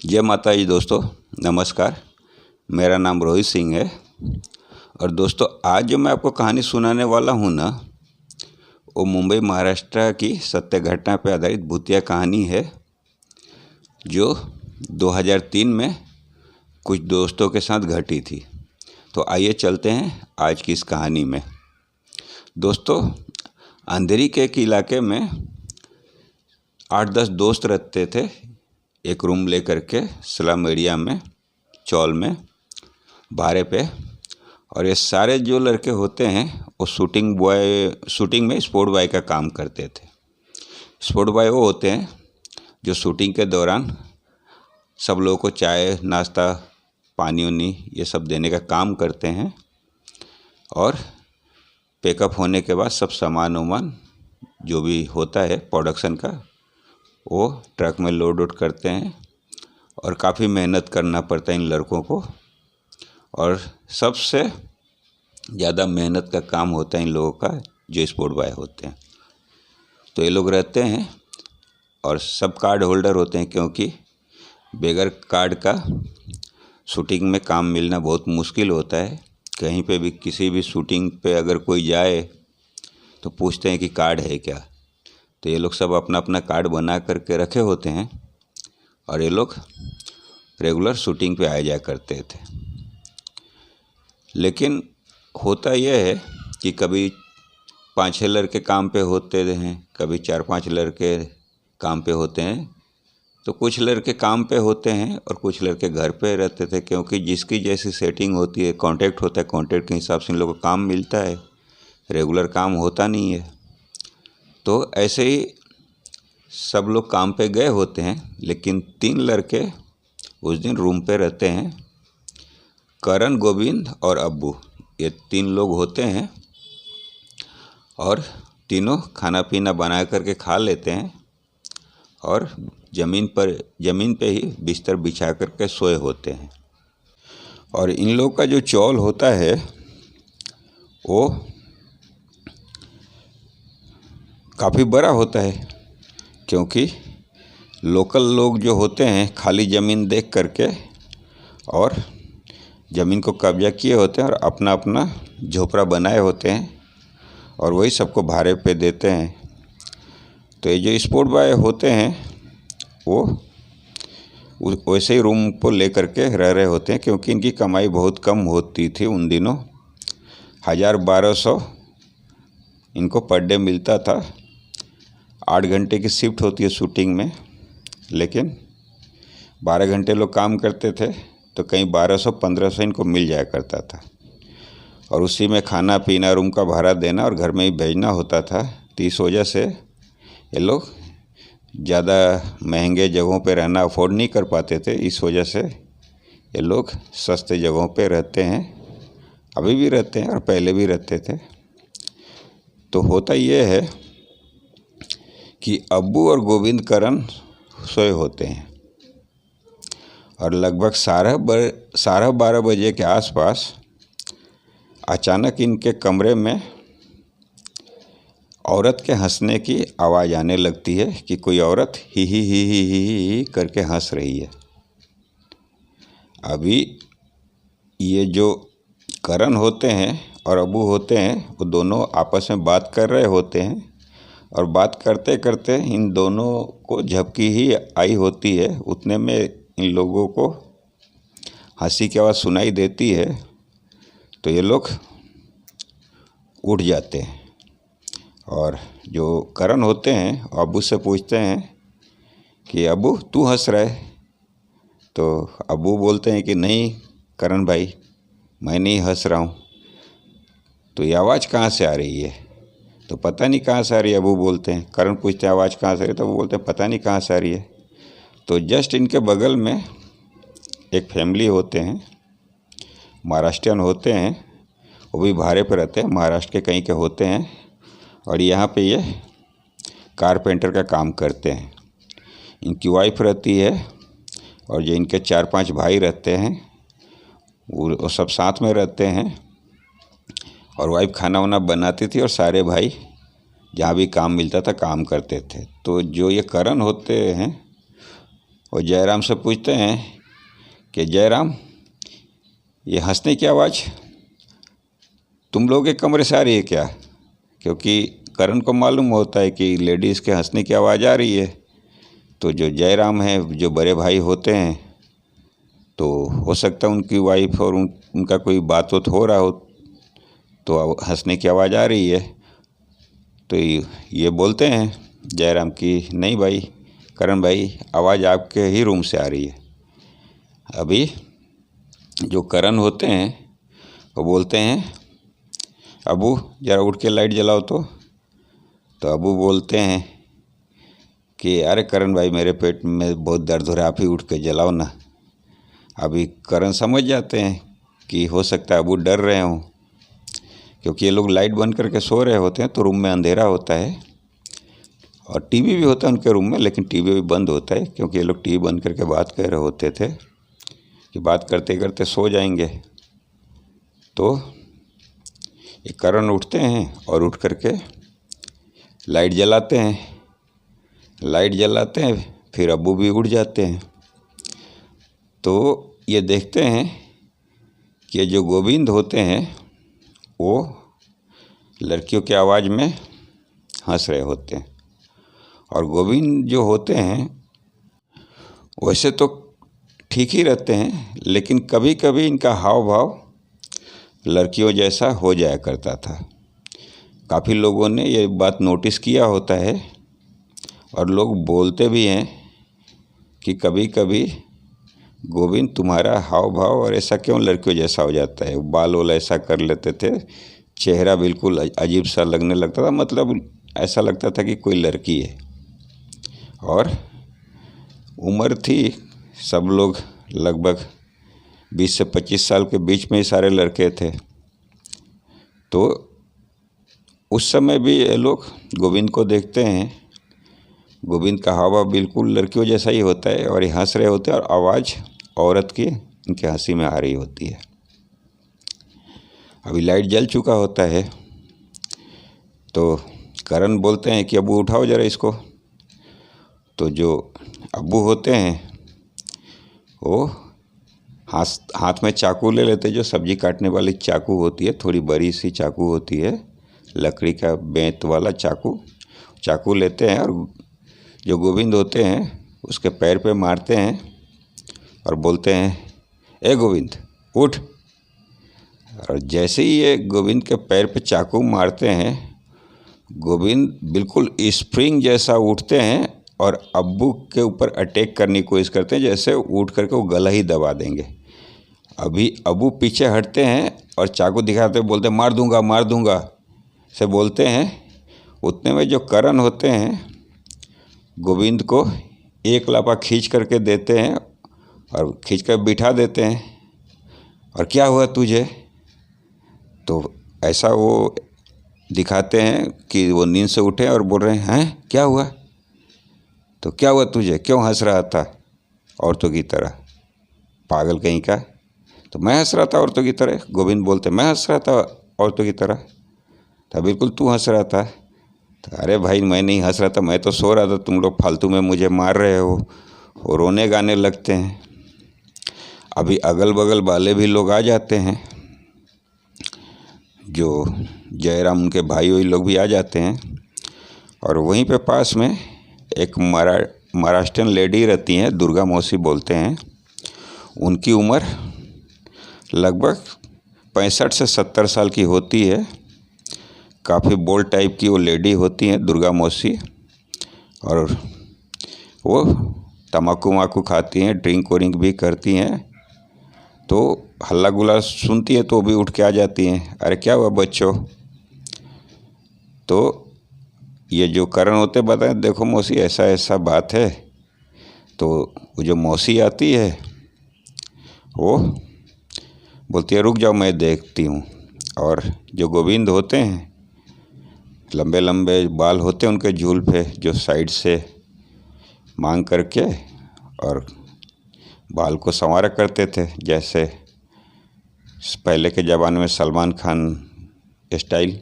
जय माता जी दोस्तों, नमस्कार। मेरा नाम रोहित सिंह है। और दोस्तों, आज जो मैं आपको कहानी सुनाने वाला हूँ ना, वो मुंबई महाराष्ट्र की सत्य घटना पर आधारित भूतिया कहानी है, जो 2003 में कुछ दोस्तों के साथ घटी थी। तो आइए चलते हैं आज की इस कहानी में। दोस्तों, अंधेरी के एक इलाके में 8-10 दोस्त रहते थे, एक रूम लेकर के स्लम एरिया में, चौल में, भाड़े पे। और ये सारे जो लड़के होते हैं वो शूटिंग में स्पोर्ट बॉय का काम करते थे। स्पोर्ट बॉय वो होते हैं जो शूटिंग के दौरान सब लोगों को चाय, नाश्ता, पानी उनी ये सब देने का काम करते हैं। और पैकअप होने के बाद सब सामान वामान जो भी होता है प्रोडक्शन का, वो ट्रक में लोड आउट करते हैं। और काफ़ी मेहनत करना पड़ता है इन लड़कों को। और सबसे ज़्यादा मेहनत का काम होता है इन लोगों का जो स्पोर्ट बॉय होते हैं। तो ये लोग रहते हैं और सब कार्ड होल्डर होते हैं, क्योंकि बगैर कार्ड का शूटिंग में काम मिलना बहुत मुश्किल होता है। कहीं पे भी किसी भी शूटिंग पे अगर कोई जाए तो पूछते हैं कि कार्ड है क्या। तो ये लोग सब अपना अपना कार्ड बना करके रखे होते हैं और ये लोग रेगुलर शूटिंग पे आया जाया करते थे। लेकिन होता यह है कि कभी 5-6 लड़के काम पे होते हैं, कभी 4-5 लड़के काम पे होते हैं। तो कुछ लड़के काम पे होते हैं और कुछ लड़के घर पे रहते थे, क्योंकि जिसकी जैसी सेटिंग होती है, कॉन्ट्रैक्ट होता है, कॉन्ट्रैक्ट के हिसाब से इन लोगों को काम मिलता है, रेगुलर काम होता नहीं है। तो ऐसे ही सब लोग काम पे गए होते हैं, लेकिन 3 लड़के उस दिन रूम पे रहते हैं। करण, गोविंद और अब्बू, ये 3 लोग होते हैं और तीनों खाना पीना बना करके खा लेते हैं और ज़मीन पे ही बिस्तर बिछा करके सोए होते हैं। और इन लोग का जो चौल होता है वो काफ़ी बड़ा होता है, क्योंकि लोकल लोग जो होते हैं खाली ज़मीन देख करके और ज़मीन को कब्जा किए होते हैं और अपना अपना झोपड़ा बनाए होते हैं और वही सबको भाड़े पे देते हैं। तो ये जो स्पोर्ट बॉय होते हैं वो वैसे ही रूम को ले करके रह रहे होते हैं, क्योंकि इनकी कमाई बहुत कम होती थी उन दिनों। 1000-1200 इनको पर डे मिलता था। 8 घंटे की शिफ्ट होती है शूटिंग में, लेकिन 12 घंटे लोग काम करते थे, तो कहीं 1200-1500 इनको मिल जाया करता था। और उसी में खाना पीना, रूम का भाड़ा देना और घर में ही भेजना होता था। तो इस वजह से ये लोग ज़्यादा महंगे जगहों पे रहना अफोर्ड नहीं कर पाते थे। इस वजह से ये लोग सस्ते जगहों पे रहते हैं, अभी भी रहते हैं और पहले भी रहते थे। तो होता ये है कि अब्बू और गोविंद करण सोए होते हैं और लगभग 12:30 बजे के आसपास अचानक इनके कमरे में औरत के हंसने की आवाज़ आने लगती है कि कोई औरत ही करके हंस रही है। अभी ये जो करण होते हैं और अब्बू होते हैं, वो दोनों आपस में बात कर रहे होते हैं और बात करते करते इन दोनों को झपकी ही आई होती है। उतने में इन लोगों को हंसी की आवाज़ सुनाई देती है, तो ये लोग उठ जाते हैं और जो करण होते हैं अब्बू से पूछते हैं कि अब्बू तू हंस रहा है। तो अब्बू बोलते हैं कि नहीं करण भाई, मैं नहीं हंस रहा हूँ। तो ये आवाज़ कहाँ से आ रही है? तो पता नहीं कहाँ से आ रही है, अब्बू बोलते हैं। करण पूछते हैं आवाज़ कहाँ से आ रही है, तो वो बोलते हैं पता नहीं कहाँ से आ रही है। तो जस्ट इनके बगल में एक फैमिली होते हैं, महाराष्ट्रियन होते हैं, वो भी भाड़े पर रहते हैं, महाराष्ट्र के कहीं के होते हैं और यहाँ पे ये कारपेंटर का काम करते हैं। इनकी वाइफ रहती है और जो इनके 4-5 भाई रहते हैं वो सब साथ में रहते हैं। और वाइफ खाना वाना बनाती थी और सारे भाई जहाँ भी काम मिलता था काम करते थे। तो जो ये करण होते हैं और जयराम से पूछते हैं कि जयराम, ये हंसने की आवाज़ तुम लोगों के कमरे से आ रही है क्या? क्योंकि करण को मालूम होता है कि लेडीज़ के हंसने की आवाज़ आ रही है। तो जो जयराम है, जो बड़े भाई होते हैं, तो हो सकता है उनकी वाइफ और उनका कोई बात हो रहा हो, तो हंसने की आवाज़ आ रही है। तो ये बोलते हैं जयराम की नहीं भाई, करण भाई, आवाज़ आपके ही रूम से आ रही है। अभी जो करण होते हैं वो बोलते हैं, अबू ज़रा उठ के लाइट जलाओ। तो अबू बोलते हैं कि अरे करण भाई, मेरे पेट में बहुत दर्द हो रहा है, आप ही उठ के जलाओ ना। अभी करण समझ जाते हैं कि हो सकता है अबू डर रहे हों, क्योंकि ये लोग लाइट बंद करके सो रहे होते हैं, तो रूम में अंधेरा होता है और टीवी भी होता है उनके रूम में, लेकिन टीवी भी बंद होता है क्योंकि ये लोग टीवी बंद करके बात कर रहे होते थे कि बात करते करते सो जाएंगे। तो ये करण उठते हैं और उठ करके लाइट जलाते हैं। फिर अब्बू भी उठ जाते हैं। तो ये देखते हैं कि जो गोविंद होते हैं वो लड़कियों की आवाज़ में हंस रहे होते हैं। और गोविंद जो होते हैं वैसे तो ठीक ही रहते हैं, लेकिन कभी कभी इनका हाव भाव लड़कियों जैसा हो जाया करता था। काफ़ी लोगों ने ये बात नोटिस किया होता है और लोग बोलते भी हैं कि कभी कभी गोविंद, तुम्हारा हाव भाव और ऐसा क्यों लड़कियों जैसा हो जाता है। बाल वाल ऐसा कर लेते थे, चेहरा बिल्कुल अजीब सा लगने लगता था, मतलब ऐसा लगता था कि कोई लड़की है। और उम्र थी, सब लोग लगभग 20 से 25 साल के बीच में ही सारे लड़के थे। तो उस समय भी ये लोग गोविंद को देखते हैं, गोविंद का हाव भाव बिल्कुल लड़कियों जैसा ही होता है और ये हंस रहे होते हैं और आवाज़ औरत की इनके हंसी में आ रही होती है। अभी लाइट जल चुका होता है तो करण बोलते हैं कि अब्बू उठाओ ज़रा इसको। तो जो अब्बू होते हैं वो हाथ में चाकू ले लेते, जो सब्जी काटने वाली चाकू होती है, थोड़ी बड़ी सी चाकू होती है, लकड़ी का बेंत वाला चाकू लेते हैं और जो गोविंद होते हैं उसके पैर पे मारते हैं और बोलते हैं, ए गोविंद उठ। और जैसे ही ये गोविंद के पैर पे चाकू मारते हैं, गोविंद बिल्कुल स्प्रिंग जैसा उठते हैं और अब्बू के ऊपर अटैक करने की कोशिश करते हैं, जैसे उठ करके वो गला ही दबा देंगे। अभी अब्बू पीछे हटते हैं और चाकू दिखाते हुए बोलते हैं, मार दूंगा से बोलते हैं। उतने में जो करण होते हैं गोविंद को एक लापा खींच करके देते हैं और खींच कर बिठा देते हैं। और क्या हुआ तुझे? तो ऐसा वो दिखाते हैं कि वो नींद से उठे और बोल रहे हैं क्या हुआ? तो क्या हुआ तुझे, क्यों हंस रहा था औरतों की तरह, पागल कहीं का? तो मैं हंस रहा था औरतों की तरह। गोविंद बोलते, मैं हंस रहा था औरतों की तरह? तो बिल्कुल तू हंस रहा था। तो अरे भाई, मैं नहीं हंस रहा था, मैं तो सो रहा था, तुम लोग फालतू में मुझे मार रहे हो। और रोने गाने लगते हैं। अभी अगल बगल वाले भी लोग आ जाते हैं, जो जयराम उनके भाई वही लोग भी आ जाते हैं। और वहीं पे पास में एक महाराष्ट्रियन लेडी रहती हैं, दुर्गा मौसी बोलते हैं। उनकी उम्र लगभग 65 से 70 साल की होती है। काफ़ी बोल्ड टाइप की वो लेडी होती हैं दुर्गा मौसी। और वो तम्बाकू वम्बाकू खाती हैं, ड्रिंक वरिंक भी करती हैं। तो हल्ला गुल्ला सुनती है तो भी उठ के आ जाती हैं, अरे क्या हुआ बच्चों? तो ये जो करण होते बताएं, देखो मौसी ऐसा ऐसा बात है। तो वो जो मौसी आती है वो बोलती है, रुक जाओ मैं देखती हूँ। और जो गोविंद होते हैं, लंबे लंबे बाल होते हैं उनके झूल पे, जो साइड से मांग करके और बाल को संवारा करते थे, जैसे पहले के ज़माने में सलमान खान स्टाइल,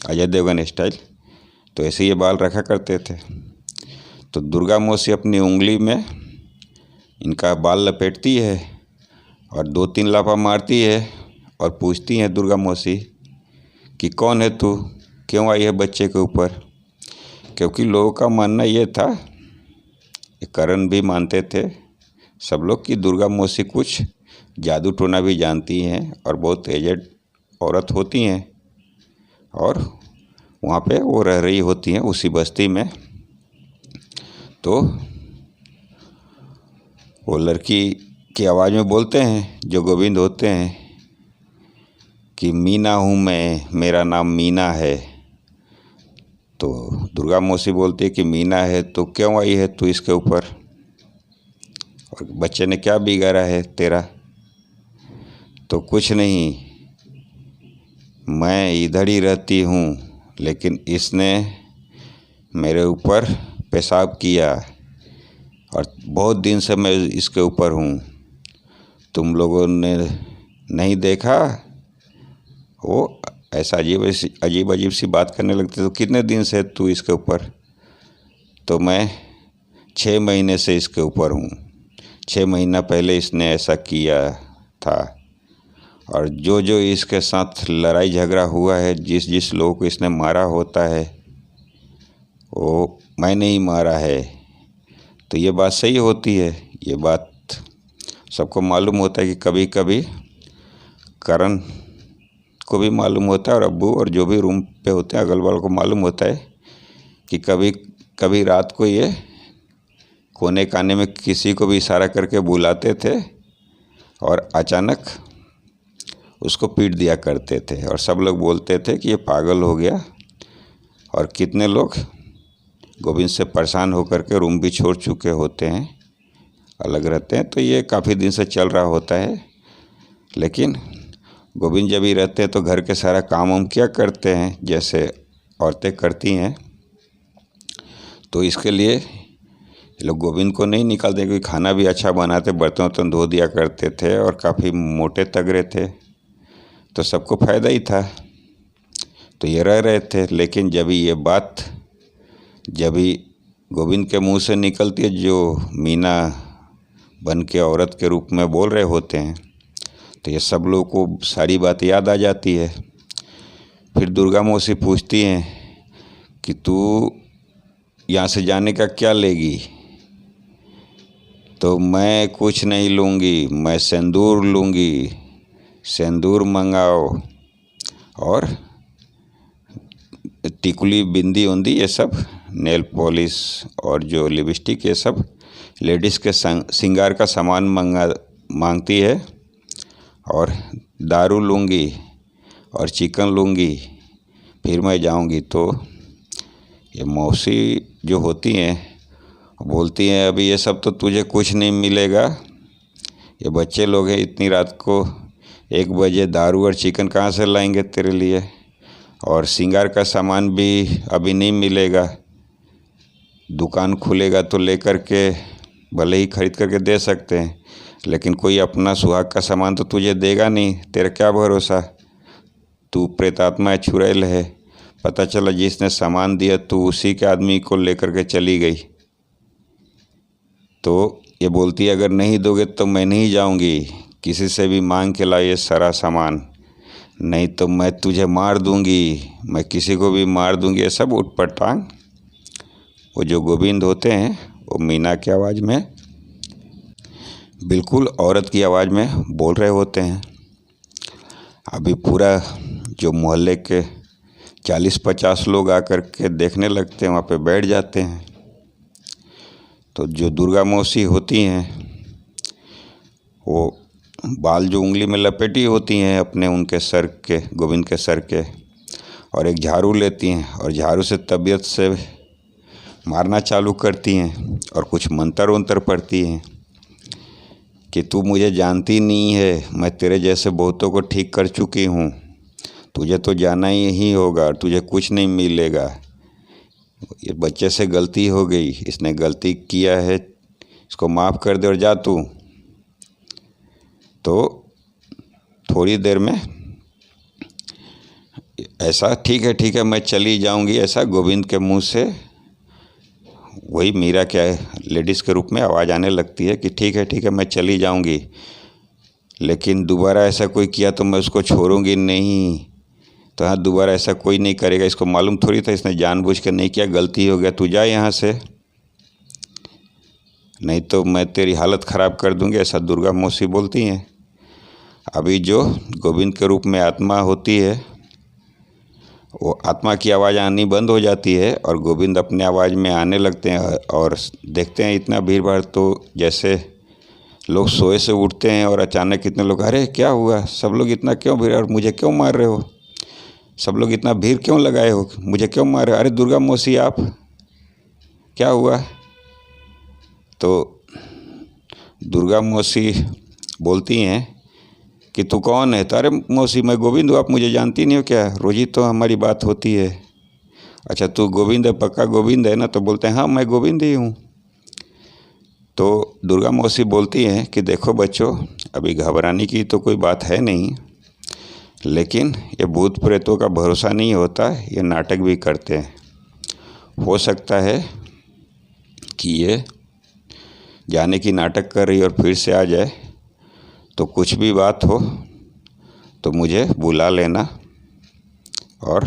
अजय देवगन स्टाइल, तो ऐसे ये बाल रखा करते थे। तो दुर्गा मौसी अपनी उंगली में इनका बाल लपेटती है और 2-3 लाफा मारती है और पूछती है दुर्गा मौसी कि कौन है तू, क्यों आई है बच्चे के ऊपर। क्योंकि लोगों का मानना ये था, करण भी मानते थे सब लोग, कि दुर्गा मौसी कुछ जादू टोना भी जानती हैं और बहुत एजेड औरत होती हैं और वहाँ पे वो रह रही होती हैं उसी बस्ती में। तो वो लड़की की आवाज़ में बोलते हैं जो गोविंद होते हैं कि मीना हूँ मैं, मेरा नाम मीना है। तो दुर्गा मौसी बोलती है कि मीना है तो क्यों आई है तू इसके ऊपर, और बच्चे ने क्या बिगाड़ा है तेरा। तो कुछ नहीं, मैं इधर ही रहती हूँ, लेकिन इसने मेरे ऊपर पेशाब किया और बहुत दिन से मैं इसके ऊपर हूँ। तुम लोगों ने नहीं देखा। वो ऐसा अजीब अजीब सी बात करने लगती। तो कितने दिन से तू इसके ऊपर? तो मैं 6 महीने से इसके ऊपर हूँ। 6 महीना पहले इसने ऐसा किया था और जो जो इसके साथ लड़ाई झगड़ा हुआ है, जिस जिस लोगों को इसने मारा होता है, वो मैंने ही मारा है। तो ये बात सही होती है। ये बात सबको मालूम होता है कि कभी कभी करण को भी मालूम होता है और अब्बू और जो भी रूम पे होते हैं अगल बगल को मालूम होता है कि कभी कभी रात को ये कोने काने में किसी को भी इशारा करके बुलाते थे और अचानक उसको पीट दिया करते थे और सब लोग बोलते थे कि ये पागल हो गया। और कितने लोग गोविंद से परेशान होकर के रूम भी छोड़ चुके होते हैं, अलग रहते हैं। तो ये काफ़ी दिन से चल रहा होता है। लेकिन गोविंद जब ही रहते हैं तो घर के सारा काम वाम क्या करते हैं जैसे औरतें करती हैं। तो इसके लिए लोग गोविंद को नहीं निकालते, क्योंकि खाना भी अच्छा बनाते, बर्तन वर्तन धो दिया करते थे और काफ़ी मोटे तगड़े थे, तो सबको फ़ायदा ही था। तो ये रह रहे थे। लेकिन जब ये बात गोविंद के मुंह से निकलती है, जो मीना बन के औरत के रूप में बोल रहे होते हैं, तो ये सब लोगों को सारी बात याद आ जाती है। फिर दुर्गा मौसी पूछती हैं कि तू यहाँ से जाने का क्या लेगी। तो मैं कुछ नहीं लूँगी, मैं सिंदूर लूँगी, सिंदूर मंगाओ और टिकुली बिंदी उंदी ये सब, नेल पॉलिश और जो लिपस्टिक, ये सब लेडीज़ के श्रृंगार का सामान मांगती है। और दारू लूँगी और चिकन लूँगी, फिर मैं जाऊँगी। तो ये मौसी जो होती हैं बोलती हैं अभी ये सब तो तुझे कुछ नहीं मिलेगा। ये बच्चे लोग हैं, इतनी रात को 1 बजे दारू और चिकन कहाँ से लाएंगे तेरे लिए, और श्रृंगार का सामान भी अभी नहीं मिलेगा। दुकान खुलेगा तो लेकर के भले ही खरीद करके दे सकते हैं, लेकिन कोई अपना सुहाग का सामान तो तुझे देगा नहीं। तेरा क्या भरोसा, तू प्रेतात्मा चुड़ैल है। पता चला जिसने सामान दिया तू उसी के आदमी को लेकर के चली गई। तो ये बोलती है अगर नहीं दोगे तो मैं नहीं जाऊंगी, किसी से भी मांग के ला ये सारा सामान, नहीं तो मैं तुझे मार दूंगी, मैं किसी को भी मार दूंगी। ये सब उटपटांग वो जो गोविंद होते हैं वो मीना की आवाज़ में, बिल्कुल औरत की आवाज़ में बोल रहे होते हैं। अभी पूरा जो मोहल्ले के 40-50 लोग आकर के देखने लगते हैं, वहाँ पे बैठ जाते हैं। तो जो दुर्गा मौसी होती हैं वो बाल जो उंगली में लपेटी होती हैं अपने उनके सर के, गोविंद के सर के, और एक झाड़ू लेती हैं और झाड़ू से तबीयत से मारना चालू करती हैं और कुछ मंत्र वंत्र पढ़ती हैं कि तू मुझे जानती नहीं है, मैं तेरे जैसे बहुतों को ठीक कर चुकी हूँ, तुझे तो जाना ही होगा और तुझे कुछ नहीं मिलेगा। ये बच्चे से गलती हो गई, इसने गलती किया है, इसको माफ़ कर दे और जा तू। तो थोड़ी देर में ऐसा ठीक है मैं चली जाऊंगी, ऐसा गोविंद के मुंह से वही मीरा क्या है लेडीज़ के रूप में आवाज़ आने लगती है कि ठीक है मैं चली जाऊंगी, लेकिन दोबारा ऐसा कोई किया तो मैं उसको छोड़ूंगी नहीं। तो हाँ, दोबारा ऐसा कोई नहीं करेगा। इसको मालूम थोड़ी था, इसने जानबूझ के नहीं किया, गलती हो गया, तू जा यहाँ से, नहीं तो मैं तेरी हालत ख़राब कर दूंगी, ऐसा दुर्गा मौसी बोलती हैं। अभी जो गोविंद के रूप में आत्मा होती है, वो आत्मा की आवाज़ आनी बंद हो जाती है और गोविंद अपने आवाज़ में आने लगते हैं। और देखते हैं इतना भीड़ भाड़, तो जैसे लोग सोए से उठते हैं और अचानक कितने लोग, अरे क्या हुआ, सब लोग इतना क्यों भीड़, और मुझे क्यों मार रहे हो, सब लोग इतना भीड़ क्यों लगाए हो, मुझे क्यों मार रहे हो, अरे दुर्गा मौसी आप, क्या हुआ। तो दुर्गा मौसी बोलती हैं कि तू कौन है। तो अरे मौसी मैं गोविंद हूँ, आप मुझे जानती नहीं हो क्या, रोज़ ही तो हमारी बात होती है। अच्छा तू गोविंद है, पक्का गोविंद है ना। तो बोलते हैं हाँ मैं गोविंद ही हूँ। तो दुर्गा मौसी बोलती हैं कि देखो बच्चों, अभी घबराने की तो कोई बात है नहीं, लेकिन ये भूत प्रेतों का भरोसा नहीं होता, ये नाटक भी करते हैं। हो सकता है कि ये जाने की नाटक कर रही और फिर से आ जाए, तो कुछ भी बात हो तो मुझे बुला लेना। और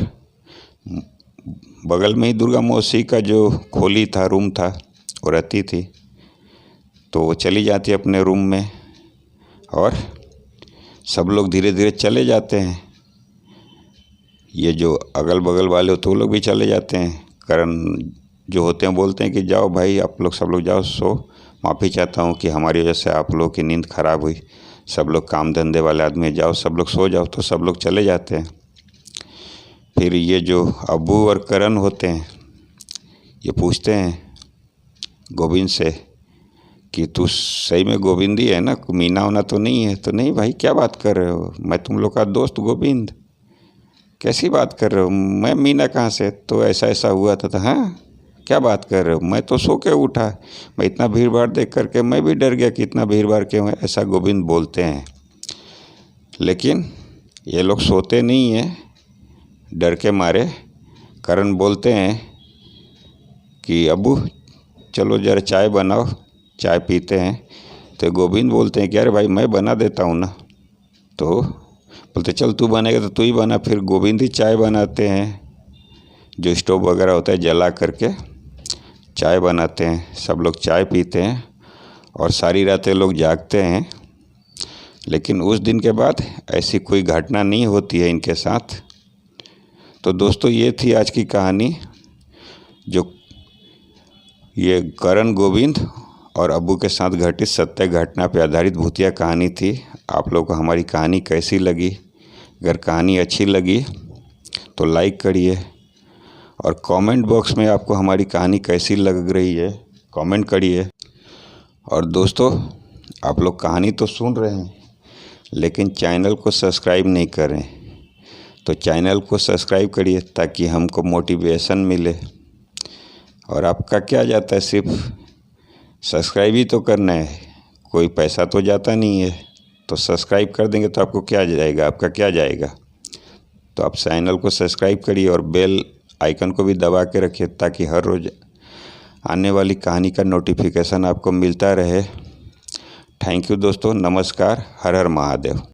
बगल में ही दुर्गा मौसी का जो खोली था, रूम था, वो रहती थी, तो वो चली जाती अपने रूम में और सब लोग धीरे धीरे चले जाते हैं। ये जो अगल बगल वाले होते वो लोग भी चले जाते हैं। करण जो होते हैं बोलते हैं कि जाओ भाई आप लोग, सब लोग जाओ सो, माफ़ी चाहता हूँ कि हमारी वजह से आप लोगों की नींद खराब हुई, सब लोग काम धंधे वाले आदमी, जाओ सब लोग सो जाओ। तो सब लोग चले जाते हैं। फिर ये जो अब्बू और करण होते हैं, ये पूछते हैं गोविंद से कि तू सही में गोविंद ही है ना, मीना होना तो नहीं है। तो नहीं भाई क्या बात कर रहे हो, मैं तुम लोग का दोस्त गोविंद, कैसी बात कर रहे हो, मैं मीना कहाँ से। तो ऐसा ऐसा हुआ था। तो हाँ क्या बात कर रहे हो, मैं तो सो के उठा, मैं इतना भीड़ भाड़ देख करके मैं भी डर गया कि इतना भीड़ भाड़ क्यों है, ऐसा गोविंद बोलते हैं। लेकिन ये लोग सोते नहीं हैं डर के मारे। करण बोलते हैं कि अब्बू चलो जरा चाय बनाओ, चाय पीते हैं। तो गोविंद बोलते हैं कि अरे भाई मैं बना देता हूँ ना। तो बोलते चल तू बनेगा तो तू ही बना। फिर गोविंद ही चाय बनाते हैं, जो स्टोव वगैरह होता है जला करके चाय बनाते हैं। सब लोग चाय पीते हैं और सारी रातें लोग जागते हैं। लेकिन उस दिन के बाद ऐसी कोई घटना नहीं होती है इनके साथ। तो दोस्तों ये थी आज की कहानी, जो ये करण, गोविंद और अब्बू के साथ घटित सत्य घटना पर आधारित भूतिया कहानी थी। आप लोगों को हमारी कहानी कैसी लगी? अगर कहानी अच्छी लगी तो लाइक करिए और कमेंट बॉक्स में आपको हमारी कहानी कैसी लग रही है कमेंट करिए। और दोस्तों आप लोग कहानी तो सुन रहे हैं लेकिन चैनल को सब्सक्राइब नहीं कर रहे हैं, तो चैनल को सब्सक्राइब करिए ताकि हमको मोटिवेशन मिले। और आपका क्या जाता है, सिर्फ सब्सक्राइब ही तो करना है, कोई पैसा तो जाता नहीं है। तो सब्सक्राइब कर देंगे तो आपको क्या जाएगा, आपका क्या जाएगा। तो आप चैनल को सब्सक्राइब करिए और बेल आइकन को भी दबा के रखिए ताकि हर रोज़ आने वाली कहानी का नोटिफिकेशन आपको मिलता रहे। थैंक यू दोस्तों, नमस्कार, हर हर महादेव।